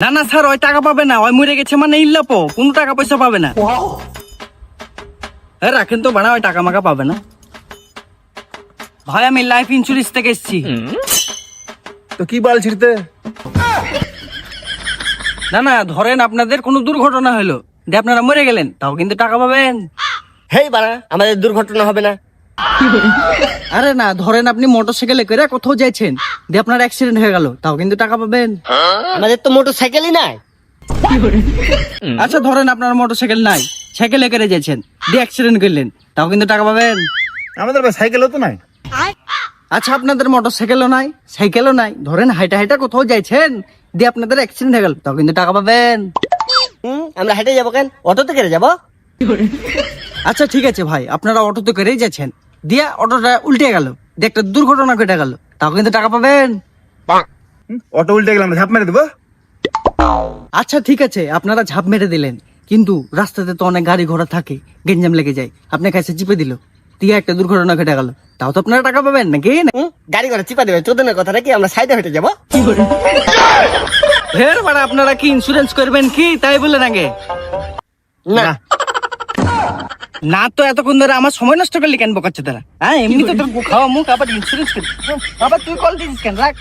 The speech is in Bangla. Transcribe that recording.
না না স্যার, ওই টাকা পাবে না, ওই মরে গেছে মানে ইল্লাপো, কোনো টাকা পয়সা পাবে না। রাখেন তো বানা, ওই টাকা মাকা পাবে না। ভাই আমি লাইফ ইন্স্যুরেন্স থেকে এসেছি। তো কি বাল ছিড়তে? না না, ধরেন আপনাদের কোনো দুর্ঘটনা হলো, দিয়ে আপনারা মরে গেলেন, তাও কিন্তু টাকা পাবেন। হেই বাড়া, আমাদের দুর্ঘটনা হবে না। আরে না, ধরেন আপনি মোটরসাইকেলে করে কোথাও যাচ্ছেন, দিয়ে আপনার অ্যাক্সিডেন্ট হয়ে গেল, তাও কিন্তু টাকা পাবেন। আমাদের তো মোটর সাইকেলই নাই। আচ্ছা ধরেন আপনার মোটরসাইকেল নাই, সাইকেলে করে যাচ্ছেন, দিয়ে অ্যাক্সিডেন্ট করলেন, তাও কিন্তু টাকা পাবেন। আমাদের ভাই সাইকেলও তো নাই। আচ্ছা আপনাদের মোটরসাইকেলও নাই, সাইকেলও নাই, ধরেন হাইটা হাইটা কোথাও যাচ্ছেন, দিয়ে আপনাদের অ্যাক্সিডেন্ট হয়ে গেল, তাও কিন্তু টাকা পাবেন। আমরা হেঁটে যাবো কেন? অটোতে করে যাবো। আচ্ছা ঠিক আছে ভাই, আপনারা অটোতে করেই যাচ্ছেন, দিয়ে অটোটা উল্টে গেল, দিয়ে একটা দুর্ঘটনা ঘটে গেল, তাও কিন্তু টাকা পাবেন। অটো উল্টে গেলাম, ঝাঁপ মেরে দেবো। আচ্ছা ঠিক আছে, আপনারা ঝাঁপ মেরে দিলেন, কিন্তু রাস্তাতে তো অনেক গাড়ি ঘোড়া থাকে, গেঞ্জাম লেগে যায়, আপনার কাছে চিপে দিল, দিয়ে একটা দুর্ঘটনা ঘটে গেল, তাও তো আপনারা টাকা পাবেন নাকি? গাড়ি করে চিপা দেবে চোদনের কথা নাকি? আমরা সাইডে হেঁটে যাবো। ফের বাড়া, আপনারা কি ইন্স্যুরেন্স করবেন কি তাই বলেন আগে? না না তো এতক্ষণ ধরে আমার সময় নষ্ট করলি কেন বোকাচ্ছে তারা? হ্যাঁ এমনি তো তোর খাওয়া মুখ, আবার ইন্স্যুরেন্স করবি, আবার তুই কল দিছিস কেন? রাখ।